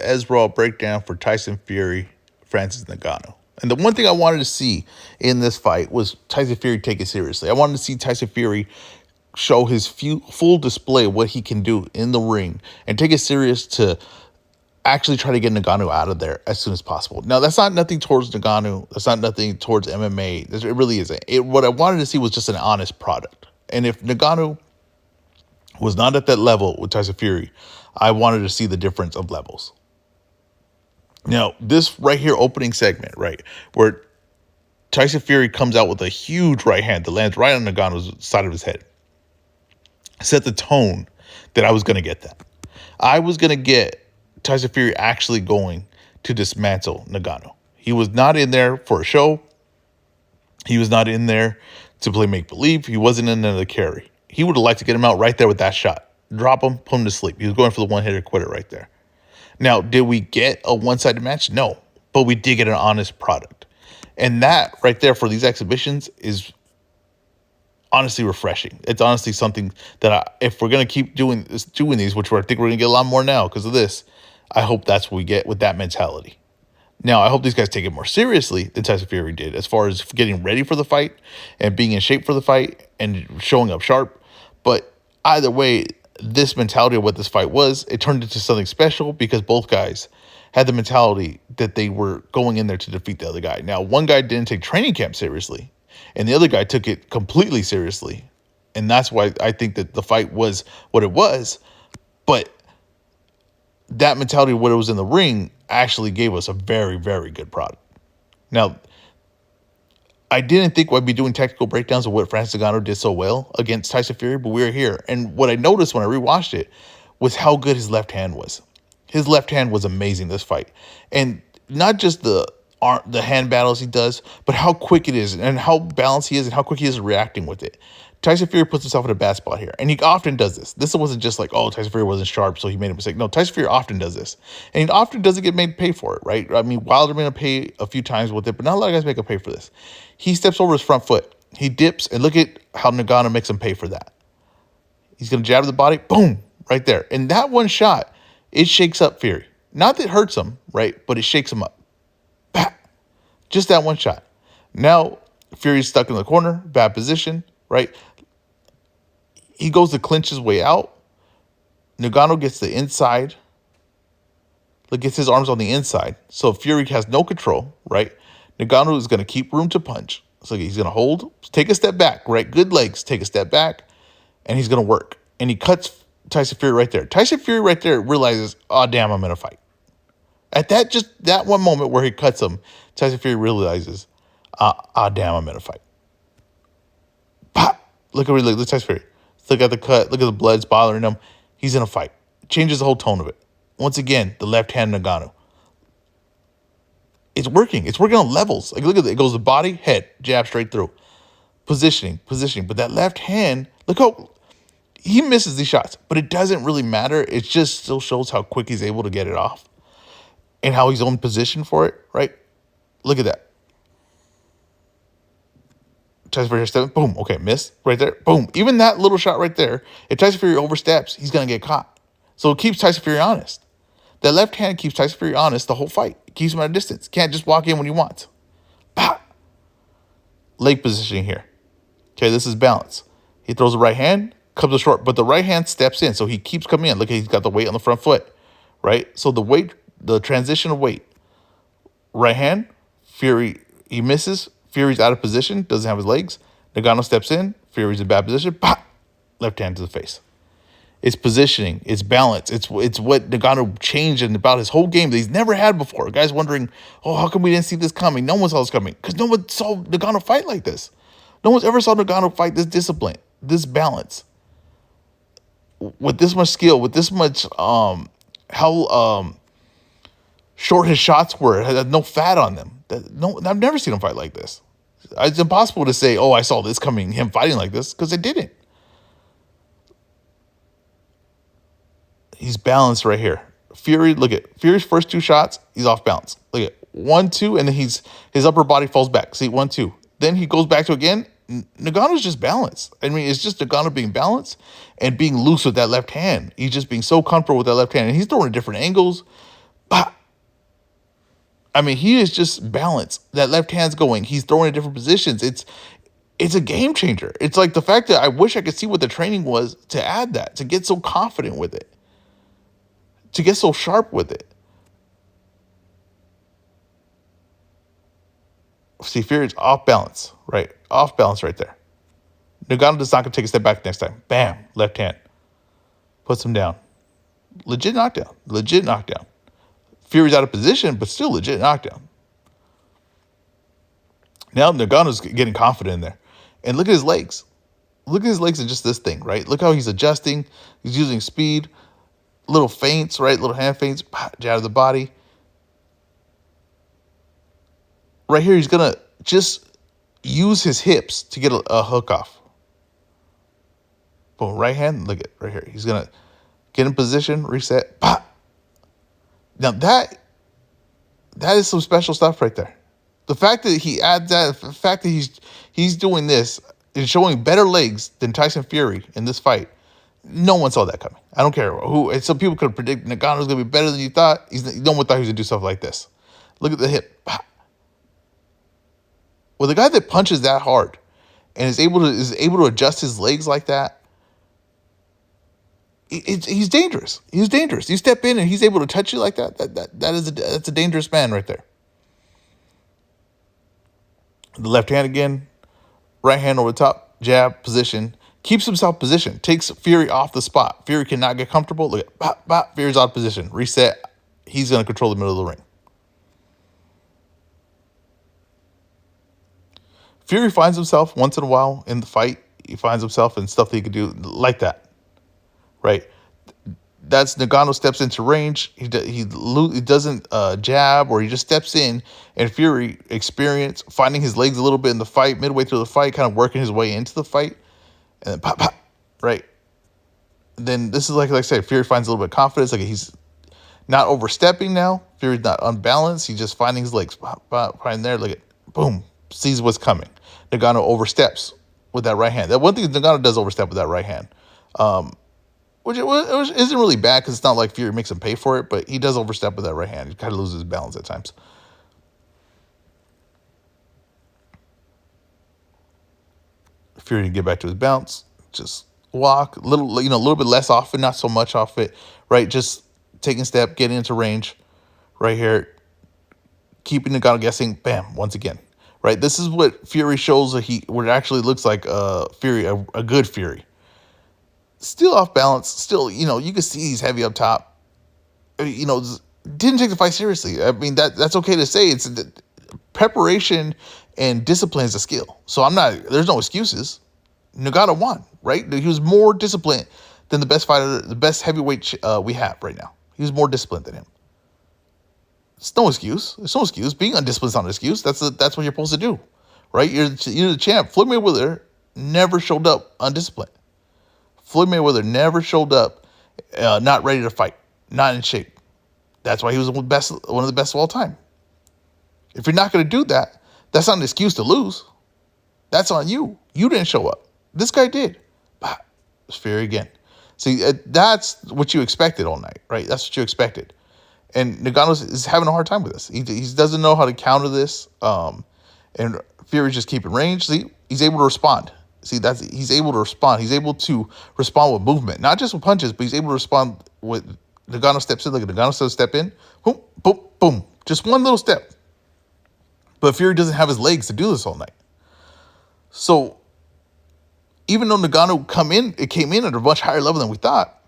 Ezra breakdown for Tyson Fury, Francis Ngannou. And the one thing I wanted to see in this fight was Tyson Fury take it seriously. I wanted to see Tyson Fury show his full display of what he can do in the ring and take it serious to actually try to get Ngannou out of there as soon as possible. Now, that's not nothing towards Ngannou. That's not nothing towards MMA. It really isn't. What I wanted to see was just an honest product. And if Ngannou was not at that level with Tyson Fury, I wanted to see the difference of levels. Now, this right here opening segment, right, where Tyson Fury comes out with a huge right hand that lands right on Ngannou's side of his head, set the tone that I was going to get that. I was going to get Tyson Fury actually going to dismantle Ngannou. He was not in there for a show. He was not in there to play make-believe. He wasn't in there to carry. He would have liked to get him out right there with that shot. Drop him, put him to sleep. He was going for the one-hitter quitter right there. Now, did we get a one-sided match? No, but we did get an honest product. And that right there for these exhibitions is honestly refreshing. It's honestly something that if we're going to keep doing these, which I think we're going to get a lot more now because of this, I hope that's what we get with that mentality. Now, I hope these guys take it more seriously than Tyson Fury did as far as getting ready for the fight and being in shape for the fight and showing up sharp. But either way, this mentality of what this fight was, it turned into something special because both guys had the mentality that they were going in there to defeat the other guy. Now, one guy didn't take training camp seriously, and the other guy took it completely seriously. And that's why I think that the fight was what it was. But that mentality of what it was in the ring actually gave us a very, very good product. Now, I didn't think I'd be doing technical breakdowns of what Francis Ngannou did so well against Tyson Fury, but we were here. And what I noticed when I rewatched it was how good his left hand was. His left hand was amazing this fight. And not just the hand battles he does, but how quick it is and how balanced he is and how quick he is reacting with it. Tyson Fury puts himself in a bad spot here. And he often does this. This wasn't just like, oh, Tyson Fury wasn't sharp, so he made a mistake. No, Tyson Fury often does this. And he often doesn't get made pay for it, right? I mean, Wilder made him pay a few times with it, but not a lot of guys make him pay for this. He steps over his front foot. He dips, and look at how Ngannou makes him pay for that. He's going to jab the body, boom, right there. And that one shot, it shakes up Fury. Not that it hurts him, right? But it shakes him up. Bah! Just that one shot. Now, Fury's stuck in the corner, bad position, right? He goes to clinch his way out. Ngannou gets the inside. Gets his arms on the inside. So Fury has no control, right? Ngannou is going to keep room to punch. So he's going to hold, take a step back, right? Good legs, take a step back, and he's going to work. And he cuts Tyson Fury right there. Tyson Fury right there realizes, oh, damn, I'm in a fight. At that one moment where he cuts him, Tyson Fury realizes, damn, I'm in a fight. Pop! Look at Tyson Fury. Look at the cut. Look at the blood. It's bothering him. He's in a fight. Changes the whole tone of it. Once again, the left hand Ngannou. It's working. It's working on levels. Like, look at it. It goes to body, head, jab straight through. Positioning. But that left hand, look how he misses these shots. But it doesn't really matter. It just still shows how quick he's able to get it off. And how he's on position for it, right? Look at that. Tyson Fury steps, boom, okay, miss right there, boom. Even that little shot right there, if Tyson Fury oversteps, he's going to get caught. So it keeps Tyson Fury honest. That left hand keeps Tyson Fury honest the whole fight. It keeps him at a distance. Can't just walk in when he wants. Bah! Leg positioning here. Okay, this is balance. He throws the right hand, comes up short, but the right hand steps in, so he keeps coming in. Look, he's got the weight on the front foot, right? So the transition of weight, right hand, Fury, he misses. Fury's out of position, doesn't have his legs. Ngannou steps in. Fury's in bad position. Pop! Left hand to the face. It's positioning. It's balance. It's what Ngannou changed about his whole game that he's never had before. Guys wondering, oh, how come we didn't see this coming? No one saw this coming. Because no one saw Ngannou fight like this. No one's ever saw Ngannou fight this discipline, this balance. With this much skill, with this much, how short his shots were. It had no fat on them. I've never seen him fight like this. It's impossible to say, oh, I saw this coming, him fighting like this, because it didn't. He's balanced right here. Fury, look at Fury's first two shots, he's off balance. Look at 1, 2, and then his upper body falls back. See, 1, 2. Then he goes back to again. Ngannou's just balanced. I mean, it's just Ngannou being balanced and being loose with that left hand. He's just being so comfortable with that left hand. And he's throwing at different angles. Bah. I mean, he is just balanced. That left hand's going. He's throwing in different positions. It's a game changer. It's like the fact that I wish I could see what the training was to add that, to get so confident with it, to get so sharp with it. See, Fury's off balance, right? Off balance right there. Ngannou does not going to take a step back next time. Bam, left hand. Puts him down. Legit knockdown. Legit knockdown. Fury's out of position, but still legit knockdown. Now Ngannou's getting confident in there. And look at his legs. Look at his legs in just this thing, right? Look how he's adjusting. He's using speed. Little feints, right? Little hand feints. Jab of the body. Right here, he's going to just use his hips to get a hook off. Boom, right hand. Look at right here. He's going to get in position, reset. Pop. Now that is some special stuff right there. The fact that he adds that, the fact that he's doing this and showing better legs than Tyson Fury in this fight, no one saw that coming. I don't care who. And some people could predict Ngannou's going to be better than you thought. No one thought he was going to do stuff like this. Look at the hip. Well, the guy that punches that hard and is able to adjust his legs like that, he's dangerous. He's dangerous. You step in and he's able to touch you like that. That's a dangerous man right there. The left hand again, right hand over the top, jab position, keeps himself positioned, takes Fury off the spot. Fury cannot get comfortable. Look at bop, bop, Fury's out of position. Reset. He's going to control the middle of the ring. Fury finds himself once in a while in the fight. He finds himself in stuff that he could do like that, right? That's Ngannou steps into range. He doesn't jab, or he just steps in, and Fury experience finding his legs a little bit in the fight, midway through the fight, kind of working his way into the fight, and then pop, pop, right? Then this is like I said, Fury finds a little bit of confidence, like he's not overstepping now. Fury's not unbalanced. He's just finding his legs, pop, pop, right in there. Look at boom, sees what's coming. Ngannou oversteps with that right hand. That one thing Ngannou does overstep with that right hand. Which isn't really bad because it's not like Fury makes him pay for it, but he does overstep with that right hand. He kind of loses his balance at times. Fury can get back to his bounce, just walk a little bit less off it, not so much off it, right? Just taking a step, getting into range, right here, keeping Ngannou guessing. Bam, once again, right? This is what Fury shows what it actually looks like. Fury, a good Fury. Still off balance, still, you can see he's heavy up top. Didn't take the fight seriously. I mean, that's okay to say. It's preparation and discipline is a skill. So there's no excuses. Ngannou won, right? He was more disciplined than the best fighter, the best heavyweight we have right now. He was more disciplined than him. It's no excuse. There's no excuse. Being undisciplined is not an excuse. That's what you're supposed to do, right? You're the champ. Floyd Mayweather never showed up undisciplined. Floyd Mayweather never showed up not ready to fight, not in shape. That's why he was one of the best of all time. If you're not going to do that, that's not an excuse to lose. That's on you. You didn't show up. This guy did. Bah, it's Fury again. See, that's what you expected all night, right? That's what you expected. And Ngannou is having a hard time with this. He doesn't know how to counter this. And Fury's just keeping range. See, he's able to respond. See, he's able to respond. He's able to respond with movement, not just with punches, but he's able to respond with Ngannou steps in. Like Ngannou step in, boom, boom, boom. Just one little step. But Fury doesn't have his legs to do this all night. So even though Ngannou came in at a much higher level than we thought,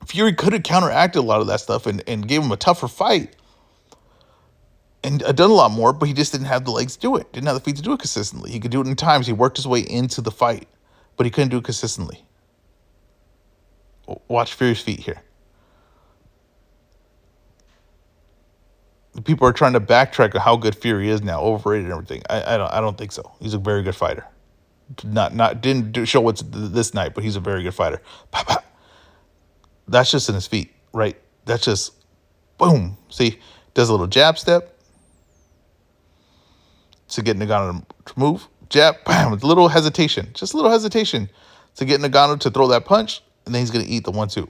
Fury could have counteracted a lot of that stuff and gave him a tougher fight and done a lot more, but he just didn't have the legs to do it. Didn't have the feet to do it consistently. He could do it in times. He worked his way into the fight, but he couldn't do it consistently. Watch Fury's feet here. People are trying to backtrack on how good Fury is now, overrated and everything. I don't think so. He's a very good fighter. Didn't show what's this night, but he's a very good fighter. Pop, pop. That's just in his feet, right? That's just boom. See, does a little jab step to get Ngannou to move. Jab, bam, with a little hesitation. Just a little hesitation to get Ngannou to throw that punch, and then he's going to eat the 1-2.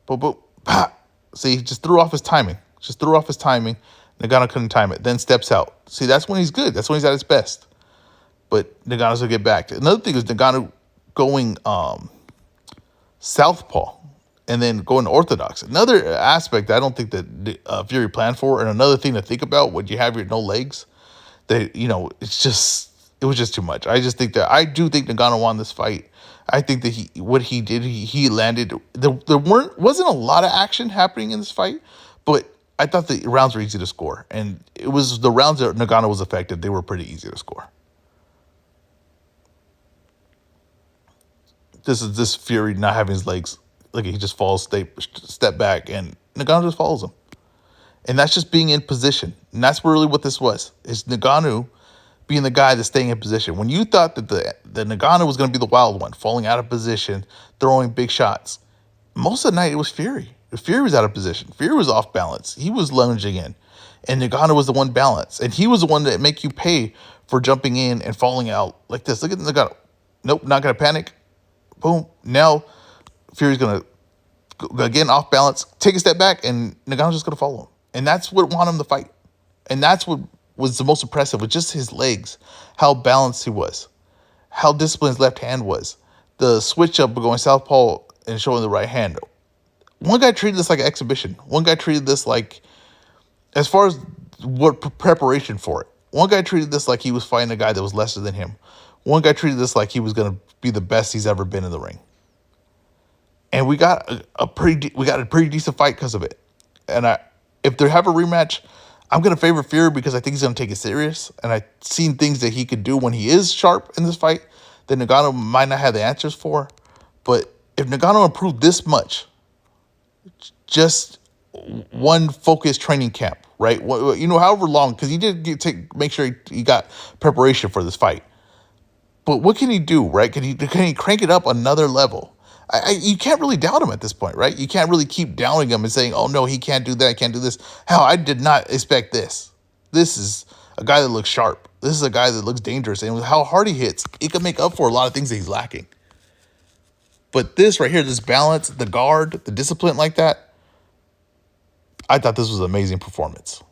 Boom, boom, pop. See, he just threw off his timing. Just threw off his timing. Ngannou couldn't time it. Then steps out. See, that's when he's good. That's when he's at his best. But Ngannou's gonna get back. Another thing is Ngannou going southpaw and then going orthodox. Another aspect that I don't think that Fury planned for, and another thing to think about when you have your no legs, that it was just too much. I do think Ngannou won this fight. I think that he landed. There wasn't a lot of action happening in this fight, but I thought the rounds were easy to score, and it was the rounds that Ngannou was affected. They were pretty easy to score. This Fury not having his legs, like he just falls, step back, and Ngannou just follows him. And that's just being in position. And that's really what this was. Is Ngannou being the guy that's staying in position. When you thought that the Ngannou was going to be the wild one, falling out of position, throwing big shots, most of the night it was Fury. Fury was out of position. Fury was off balance. He was lunging in. And Ngannou was the one balanced. And he was the one that make you pay for jumping in and falling out like this. Look at Ngannou. Nope, not going to panic. Boom. Now Fury's going to, again, off balance, take a step back, and Ngannou's just going to follow him. And that's what won him the fight. And that's what was the most impressive with just his legs, how balanced he was, how disciplined his left hand was, the switch up going southpaw and showing the right hand. One guy treated this like an exhibition. One guy treated this like, as far as what preparation for it, one guy treated this like he was fighting a guy that was lesser than him. One guy treated this like he was going to be the best he's ever been in the ring. And we got a pretty decent fight because of it. And if they have a rematch, I'm going to favor Fury because I think he's going to take it serious. And I've seen things that he could do when he is sharp in this fight that Ngannou might not have the answers for. But if Ngannou improved this much, just one focused training camp, right? However long, because he did make sure he got preparation for this fight. But what can he do, right? Can he crank it up another level? You can't really doubt him at this point, right? You can't really keep doubting him and saying, oh, no, he can't do that, can't do this. Hell, I did not expect this. This is a guy that looks sharp. This is a guy that looks dangerous. And with how hard he hits, he can make up for a lot of things that he's lacking. But this right here, this balance, the guard, the discipline like that, I thought this was an amazing performance.